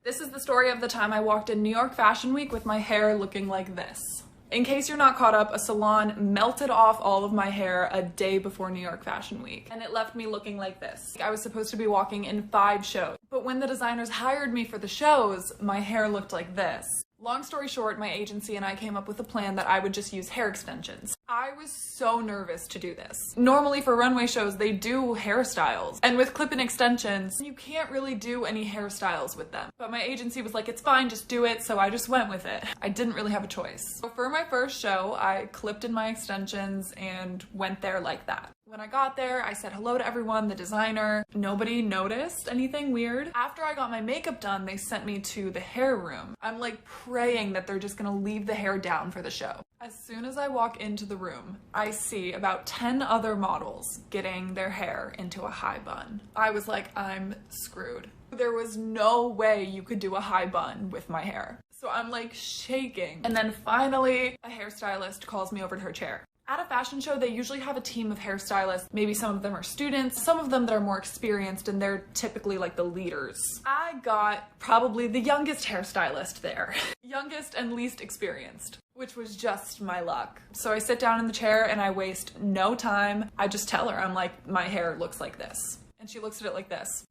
This is the story of the time I walked in New York Fashion Week with my hair looking like this. In case you're not caught up, a salon melted off all of my hair a day before New York Fashion Week, and it left me looking like this. I was supposed to be walking in 5 shows, but when the designers hired me for the shows, my hair looked like this. Long story short, my agency and I came up with a plan that I would just use hair extensions. I was so nervous to do this. Normally for runway shows, they do hairstyles, and with clip-in extensions, you can't really do any hairstyles with them. But my agency was like, it's fine, just do it, so I just went with it. I didn't really have a choice. So for my first show, I clipped in my extensions and went there like that. When I got there, I said hello to everyone, the designer. Nobody noticed anything weird. After I got my makeup done, they sent me to the hair room. I'm like praying that they're just gonna leave the hair down for the show. As soon as I walk into the room, I see about 10 other models getting their hair into a high bun. I was like, I'm screwed. There was no way you could do a high bun with my hair. So I'm like shaking. And then finally, a hairstylist calls me over to her chair. At a fashion show, they usually have a team of hairstylists. Maybe some of them are students, some of them that are more experienced, and they're typically like the leaders. I got probably the youngest hairstylist there. Youngest and least experienced, which was just my luck. So I sit down in the chair and I waste no time. I just tell her, I'm like, my hair looks like this. And she looks at it like this.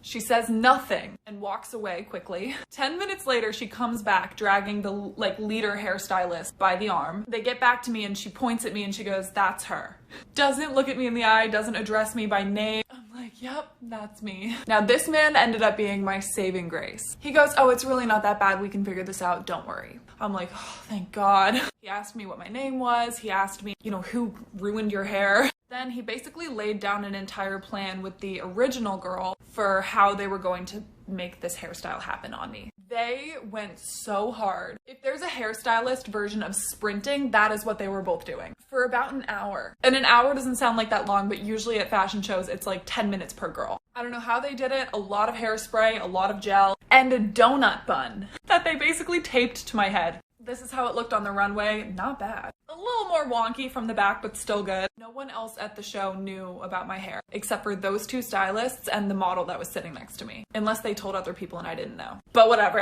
She says nothing and walks away quickly. 10 minutes later, she comes back dragging the leader hairstylist by the arm. They get back to me and she points at me and she goes, that's her. Doesn't look at me in the eye, doesn't address me by name. I'm like, yep, that's me. Now this man ended up being my saving grace. He goes, oh, it's really not that bad. We can figure this out. Don't worry. I'm like, oh, thank God. He asked me what my name was. He asked me, you know, who ruined your hair? Then he basically laid down an entire plan with the original girl for how they were going to make this hairstyle happen on me. They went so hard. If there's a hairstylist version of sprinting, that is what they were both doing for about an hour. And an hour doesn't sound like that long, but usually at fashion shows, it's like 10 minutes per girl. I don't know how they did it. A lot of hairspray, a lot of gel, and a donut bun that they basically taped to my head. This is how it looked on the runway. Not bad. A little more wonky from the back, but still good. No one else at the show knew about my hair, except for those 2 stylists and the model that was sitting next to me. Unless they told other people and I didn't know. But whatever.